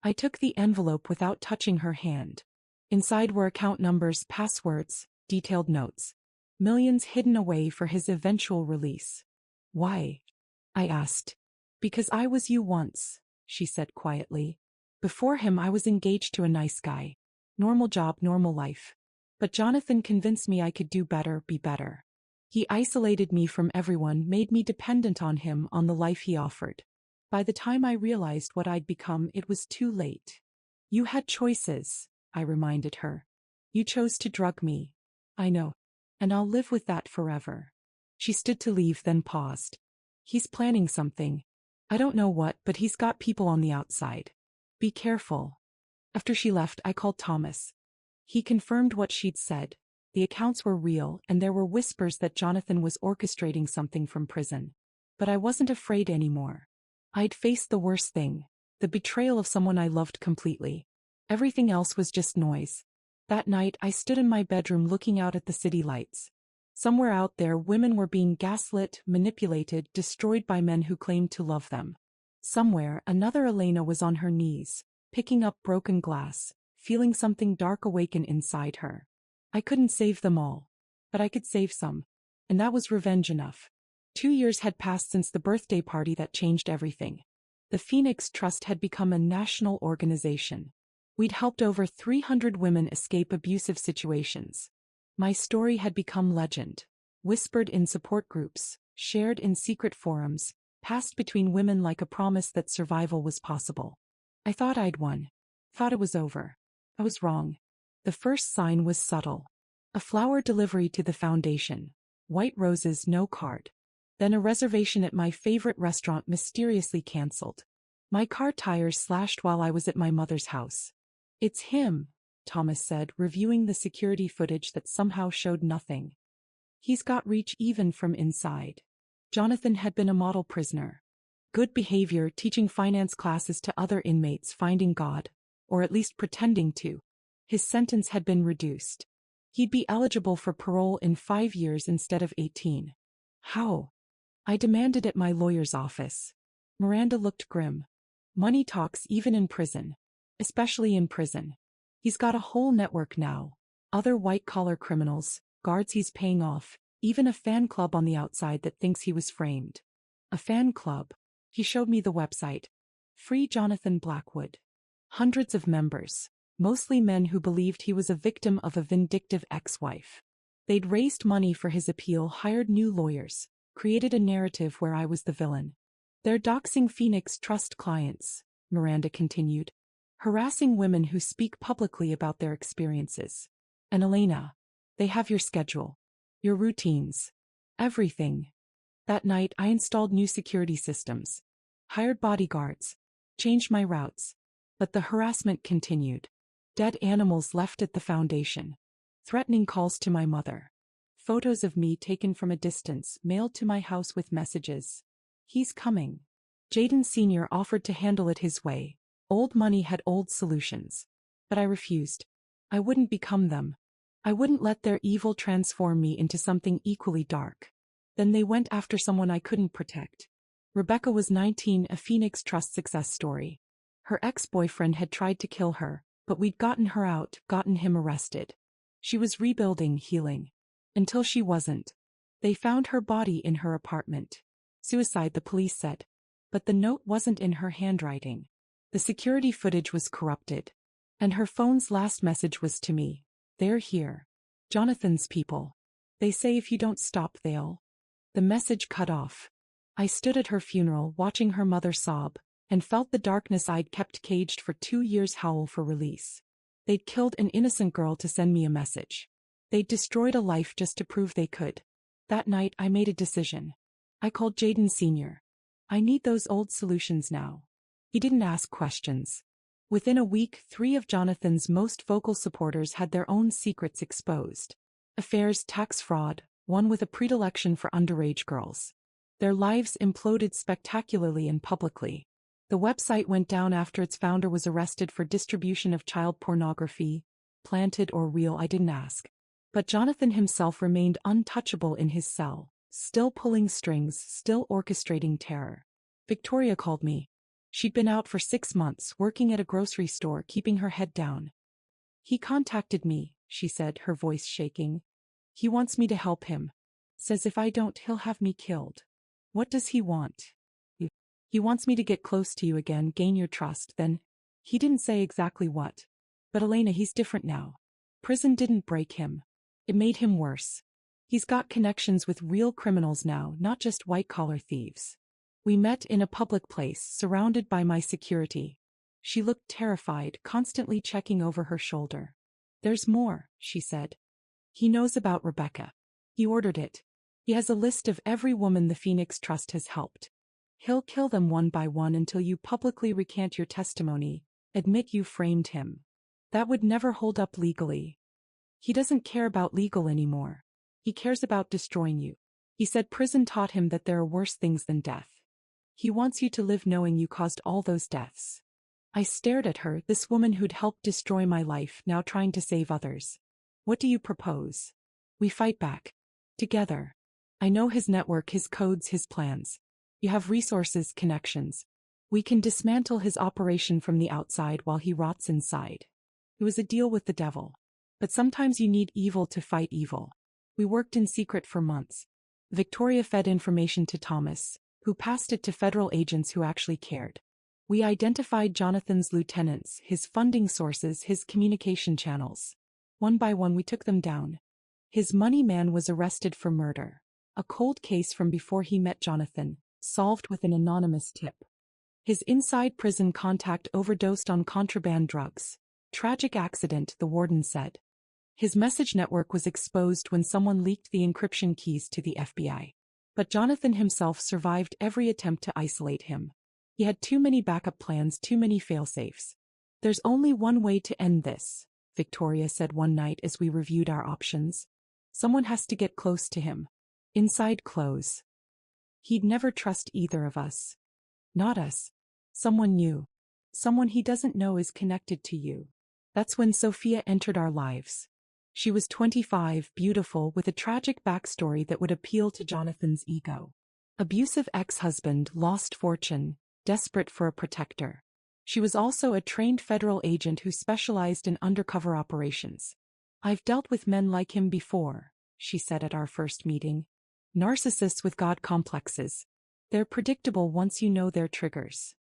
Speaker 1: I took the envelope without touching her hand. Inside were account numbers, passwords, detailed notes. Millions hidden away for his eventual release. Why? I asked. Because I was you once, she said quietly. Before him I was engaged to a nice guy. Normal job, normal life. But Jonathan convinced me I could do better, be better. He isolated me from everyone, made me dependent on him, on the life he offered. By the time I realized what I'd become, it was too late. You had choices, I reminded her. You chose to drug me. I know. And I'll live with that forever. She stood to leave, then paused. He's planning something. I don't know what, but he's got people on the outside. Be careful. After she left, I called Thomas. He confirmed what she'd said. The accounts were real, and there were whispers that Jonathan was orchestrating something from prison. But I wasn't afraid anymore. I'd faced the worst thing, the betrayal of someone I loved completely. Everything else was just noise. That night, I stood in my bedroom looking out at the city lights. Somewhere out there, women were being gaslit, manipulated, destroyed by men who claimed to love them. Somewhere, another Elena was on her knees, picking up broken glass, feeling something dark awaken inside her. I couldn't save them all, but I could save some. And that was revenge enough. 2 years had passed since the birthday party that changed everything. The Phoenix Trust had become a national organization. We'd helped over 300 women escape abusive situations. My story had become legend, whispered in support groups, shared in secret forums, passed between women like a promise that survival was possible. I thought I'd won. Thought it was over. I was wrong. The first sign was subtle. A flower delivery to the foundation. White roses, no card. Then a reservation at my favorite restaurant mysteriously cancelled. My car tires slashed while I was at my mother's house. It's him, Thomas said, reviewing the security footage that somehow showed nothing. He's got reach even from inside. Jonathan had been a model prisoner. Good behavior, teaching finance classes to other inmates, finding God, or at least pretending to. His sentence had been reduced. He'd be eligible for parole in 5 years instead of 18. How? I demanded at my lawyer's office. Miranda looked grim. Money talks even in prison. Especially in prison. He's got a whole network now. Other white-collar criminals, guards he's paying off, even a fan club on the outside that thinks he was framed. A fan club. He showed me the website. Free Jonathan Blackwood. Hundreds of members. Mostly men who believed he was a victim of a vindictive ex-wife. They'd raised money for his appeal, hired new lawyers, created a narrative where I was the villain. They're doxing Phoenix Trust clients, Miranda continued. Harassing women who speak publicly about their experiences. And Elena, they have your schedule. Your routines. Everything. That night I installed new security systems. Hired bodyguards. Changed my routes. But the harassment continued. Dead animals left at the foundation. Threatening calls to my mother. Photos of me taken from a distance, mailed to my house with messages. He's coming. Jaden Sr. offered to handle it his way. Old money had old solutions. But I refused. I wouldn't become them. I wouldn't let their evil transform me into something equally dark. Then they went after someone I couldn't protect. Rebecca was 19, a Phoenix Trust success story. Her ex-boyfriend had tried to kill her, but we'd gotten her out, gotten him arrested. She was rebuilding, healing. Until she wasn't. They found her body in her apartment. Suicide, the police said. But the note wasn't in her handwriting. The security footage was corrupted. And her phone's last message was to me. They're here. Jonathan's people. They say if you don't stop, they'll. The message cut off. I stood at her funeral, watching her mother sob, and felt the darkness I'd kept caged for 2 years howl for release. They'd killed an innocent girl to send me a message. They'd destroyed a life just to prove they could. That night I made a decision. I called Jaden Sr. I need those old solutions now. He didn't ask questions. Within a week, 3 of Jonathan's most vocal supporters had their own secrets exposed. Affairs, tax fraud, one with a predilection for underage girls. Their lives imploded spectacularly and publicly. The website went down after its founder was arrested for distribution of child pornography, planted or real, I didn't ask. But Jonathan himself remained untouchable in his cell, still pulling strings, still orchestrating terror. Victoria called me. She'd been out for 6 months, working at a grocery store, keeping her head down. He contacted me, she said, her voice shaking. He wants me to help him. Says if I don't, he'll have me killed. What does he want? He wants me to get close to you again, gain your trust, then. He didn't say exactly what. But Elena, he's different now. Prison didn't break him. It made him worse. He's got connections with real criminals now, not just white-collar thieves. We met in a public place, surrounded by my security. She looked terrified, constantly checking over her shoulder. There's more, she said. He knows about Rebecca. He ordered it. He has a list of every woman the Phoenix Trust has helped. He'll kill them one by one until you publicly recant your testimony, admit you framed him. That would never hold up legally. He doesn't care about legal anymore. He cares about destroying you. He said prison taught him that there are worse things than death. He wants you to live knowing you caused all those deaths. I stared at her, this woman who'd helped destroy my life, now trying to save others. What do you propose? We fight back. Together. I know his network, his codes, his plans. You have resources, connections. We can dismantle his operation from the outside while he rots inside. It was a deal with the devil. But sometimes you need evil to fight evil. We worked in secret for months. Victoria fed information to Thomas, who passed it to federal agents who actually cared. We identified Jonathan's lieutenants, his funding sources, his communication channels. One by one we took them down. His money man was arrested for murder. A cold case from before he met Jonathan, solved with an anonymous tip. His inside prison contact overdosed on contraband drugs. Tragic accident, the warden said. His message network was exposed when someone leaked the encryption keys to the FBI. But Jonathan himself survived every attempt to isolate him. He had too many backup plans, too many failsafes. There's only one way to end this, Victoria said one night as we reviewed our options. Someone has to get close to him. Inside clothes. He'd never trust either of us. Not us. Someone new. Someone he doesn't know is connected to you. That's when Sophia entered our lives. She was 25, beautiful, with a tragic backstory that would appeal to Jonathan's ego. Abusive ex-husband, lost fortune, desperate for a protector. She was also a trained federal agent who specialized in undercover operations. I've dealt with men like him before, she said at our first meeting. Narcissists with God complexes. They're predictable once you know their triggers.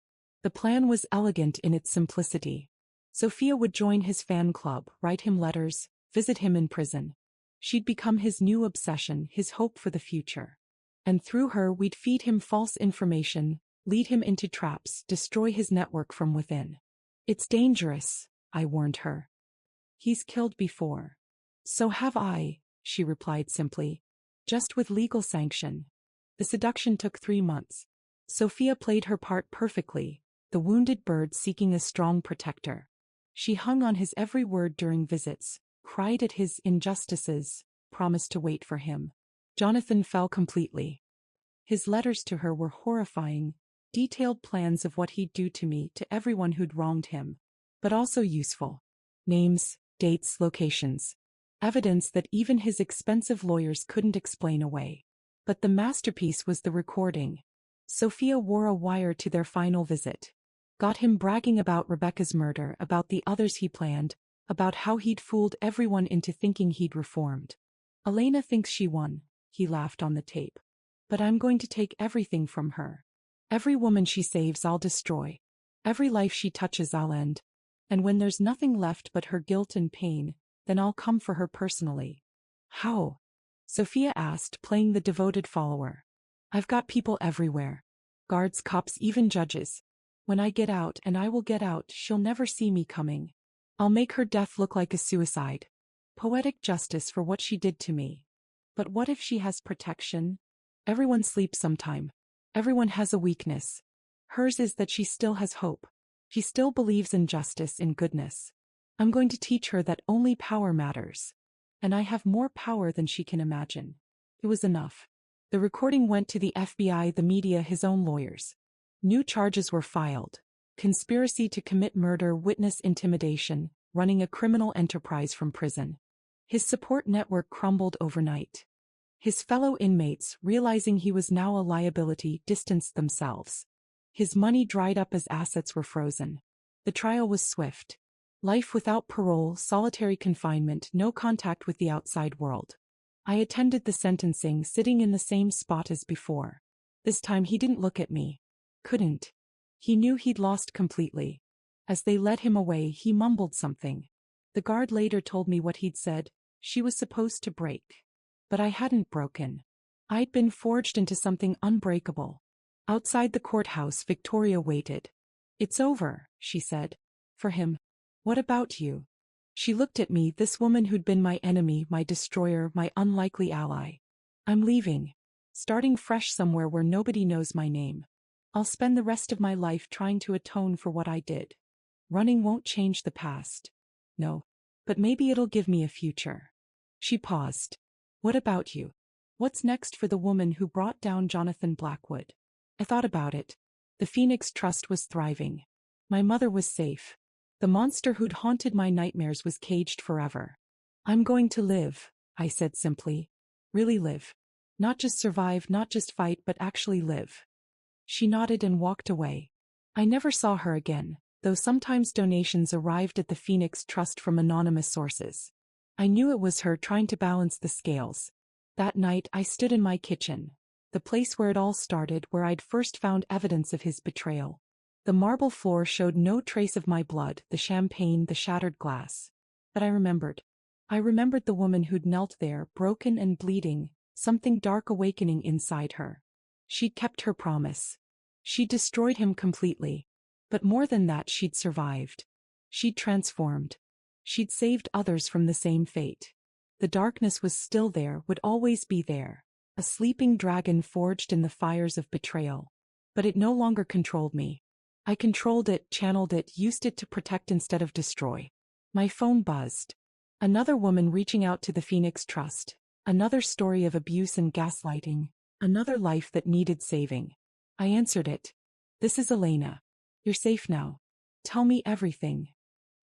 Speaker 1: The plan was elegant in its simplicity. Sophia would join his fan club, write him letters, visit him in prison. She'd become his new obsession, his hope for the future. And through her we'd feed him false information, lead him into traps, destroy his network from within. It's dangerous, I warned her. He's killed before. So have I, she replied simply. Just with legal sanction. The seduction took 3 months. Sophia played her part perfectly, the wounded bird seeking a strong protector. She hung on his every word during visits, cried at his injustices, promised to wait for him. Jonathan fell completely. His letters to her were horrifying, detailed plans of what he'd do to me, to everyone who'd wronged him. But also useful. Names, dates, locations. Evidence that even his expensive lawyers couldn't explain away. But the masterpiece was the recording. Sophia wore a wire to their final visit. Got him bragging about Rebecca's murder, about the others he planned, about how he'd fooled everyone into thinking he'd reformed. Elena thinks she won, he laughed on the tape. But I'm going to take everything from her. Every woman she saves I'll destroy. Every life she touches I'll end. And when there's nothing left but her guilt and pain, then I'll come for her personally. How? Sophia asked, playing the devoted follower. I've got people everywhere. Guards, cops, even judges. When I get out, and I will get out, she'll never see me coming. I'll make her death look like a suicide. Poetic justice for what she did to me. But what if she has protection? Everyone sleeps sometime. Everyone has a weakness. Hers is that she still has hope. She still believes in justice, in goodness. I'm going to teach her that only power matters. And I have more power than she can imagine. It was enough. The recording went to the FBI, the media, his own lawyers. New charges were filed. Conspiracy to commit murder, witness intimidation, running a criminal enterprise from prison. His support network crumbled overnight. His fellow inmates, realizing he was now a liability, distanced themselves. His money dried up as assets were frozen. The trial was swift. Life without parole, solitary confinement, no contact with the outside world. I attended the sentencing, sitting in the same spot as before. This time he didn't look at me. Couldn't. He knew he'd lost completely. As they led him away, he mumbled something. The guard later told me what he'd said: she was supposed to break. But I hadn't broken. I'd been forged into something unbreakable. Outside the courthouse, Victoria waited. "It's over," she said. "For him. What about you?" She looked at me, this woman who'd been my enemy, my destroyer, my unlikely ally. "I'm leaving. Starting fresh somewhere where nobody knows my name. I'll spend the rest of my life trying to atone for what I did. Running won't change the past. No. But maybe it'll give me a future." She paused. "What about you? What's next for the woman who brought down Jonathan Blackwood?" I thought about it. The Phoenix Trust was thriving. My mother was safe. The monster who'd haunted my nightmares was caged forever. "I'm going to live," I said simply. "Really live. Not just survive, not just fight, but actually live." She nodded and walked away. I never saw her again, though sometimes donations arrived at the Phoenix Trust from anonymous sources. I knew it was her trying to balance the scales. That night I stood in my kitchen, the place where it all started, where I'd first found evidence of his betrayal. The marble floor showed no trace of my blood, the champagne, the shattered glass. But I remembered. I remembered the woman who'd knelt there, broken and bleeding, something dark awakening inside her. She'd kept her promise. She'd destroyed him completely. But more than that, she'd survived. She'd transformed. She'd saved others from the same fate. The darkness was still there, would always be there. A sleeping dragon forged in the fires of betrayal. But it no longer controlled me. I controlled it, channeled it, used it to protect instead of destroy. My phone buzzed. Another woman reaching out to the Phoenix Trust. Another story of abuse and gaslighting. Another life that needed saving. I answered it. "This is Elena. You're safe now. Tell me everything."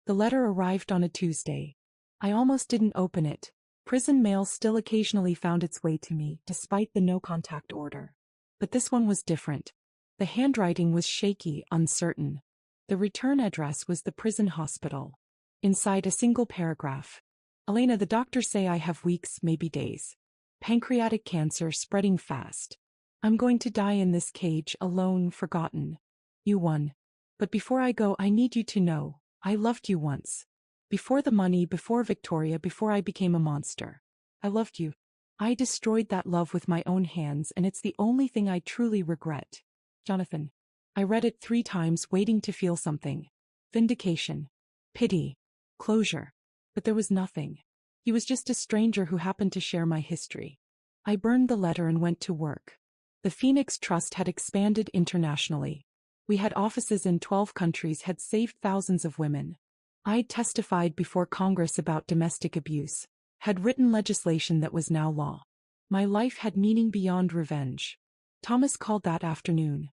Speaker 1: The letter arrived on a Tuesday. I almost didn't open it. Prison mail still occasionally found its way to me, despite the no-contact order. But this one was different. The handwriting was shaky, uncertain. The return address was the prison hospital. Inside, a single paragraph. "Elena, the doctors say I have weeks, maybe days. Pancreatic cancer spreading fast. I'm going to die in this cage, alone, forgotten. You won. But before I go, I need you to know, I loved you once. Before the money, before Victoria, before I became a monster. I loved you. I destroyed that love with my own hands, and it's the only thing I truly regret. Jonathan." I read it 3 times, waiting to feel something. Vindication. Pity. Closure. But there was nothing. He was just a stranger who happened to share my history. I burned the letter and went to work. The Phoenix Trust had expanded internationally. We had offices in 12 countries, had saved thousands of women. I'd testified before Congress about domestic abuse, had written legislation that was now law. My life had meaning beyond revenge. Thomas called that afternoon.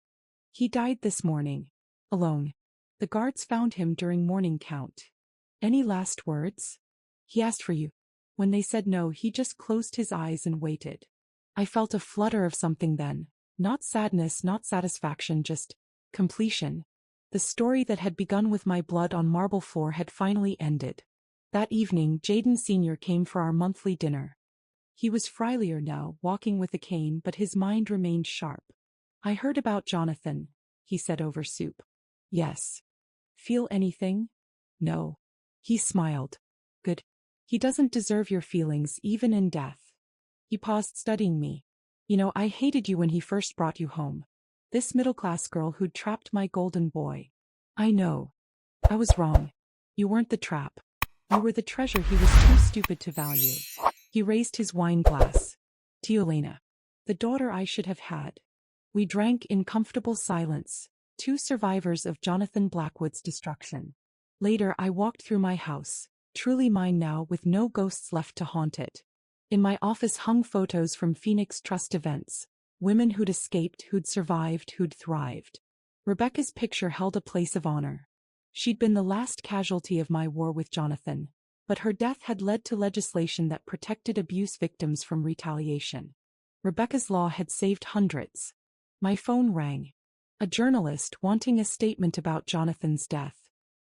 Speaker 1: He died this morning. Alone. The guards found him during morning count. "Any last words?" He asked for you. When they said no, he just closed his eyes and waited. I felt a flutter of something then. Not sadness, not satisfaction, just completion. The story that had begun with my blood on marble floor had finally ended. That evening, Jaden Sr. came for our monthly dinner. He was friendlier now, walking with a cane, but his mind remained sharp. "I heard about Jonathan," he said over soup. "Yes. Feel anything?" "No." He smiled. "Good. He doesn't deserve your feelings, even in death." He paused, studying me. "You know, I hated you when he first brought you home. This middle-class girl who'd trapped my golden boy. I know. I was wrong. You weren't the trap. You were the treasure he was too stupid to value." He raised his wine glass. "To you, Elena. The daughter I should have had." We drank in comfortable silence, 2 survivors of Jonathan Blackwood's destruction. Later, I walked through my house, truly mine now, with no ghosts left to haunt it. In my office hung photos from Phoenix Trust events, women who'd escaped, who'd survived, who'd thrived. Rebecca's picture held a place of honor. She'd been the last casualty of my war with Jonathan, but her death had led to legislation that protected abuse victims from retaliation. Rebecca's law had saved hundreds. My phone rang. A journalist wanting a statement about Jonathan's death.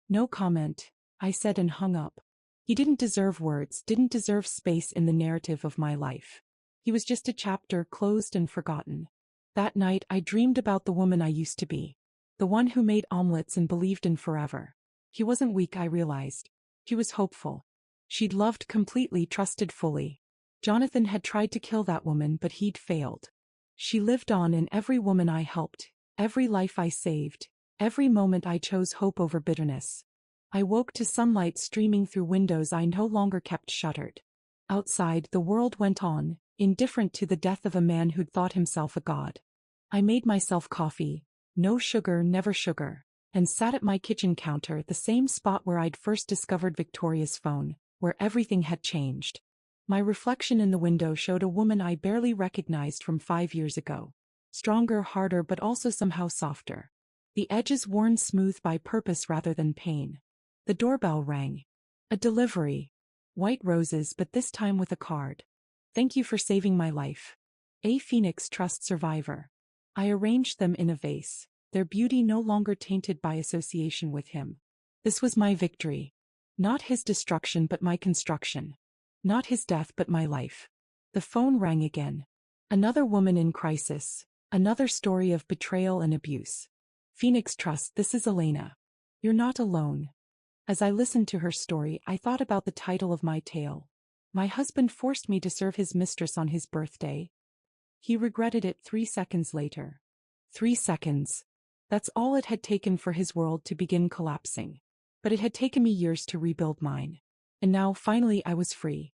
Speaker 1: No comment. I said and hung up. He didn't deserve words, didn't deserve space in the narrative of my life. He was just a chapter closed and forgotten. That night I dreamed about the woman I used to be. The one who made omelets and believed in forever. He wasn't weak, I realized. He was hopeful. She'd loved completely, trusted fully. Jonathan had tried to kill that woman, but he'd failed. She lived on in every woman I helped, every life I saved, every moment I chose hope over bitterness. I woke to sunlight streaming through windows I no longer kept shuttered. Outside, the world went on, indifferent to the death of a man who'd thought himself a god. I made myself coffee, no sugar, never sugar, and sat at my kitchen counter, the same spot where I'd first discovered Victoria's phone, where everything had changed. My reflection in the window showed a woman I barely recognized from 5 years ago. Stronger, harder, but also somehow softer. The edges worn smooth by purpose rather than pain. The doorbell rang. A delivery. White roses, but this time with a card. Thank you for saving my life. A Phoenix Trust survivor. I arranged them in a vase, their beauty no longer tainted by association with him. This was my victory. Not his destruction but my construction. Not his death but my life. The phone rang again. Another woman in crisis. Another story of betrayal and abuse. Phoenix Trust, this is Elena. You're not alone. As I listened to her story, I thought about the title of my tale. My husband forced me to serve his mistress on his birthday. He regretted it 3 seconds later. 3 seconds. That's all it had taken for his world to begin collapsing. But it had taken me years to rebuild mine. And now, finally, I was free.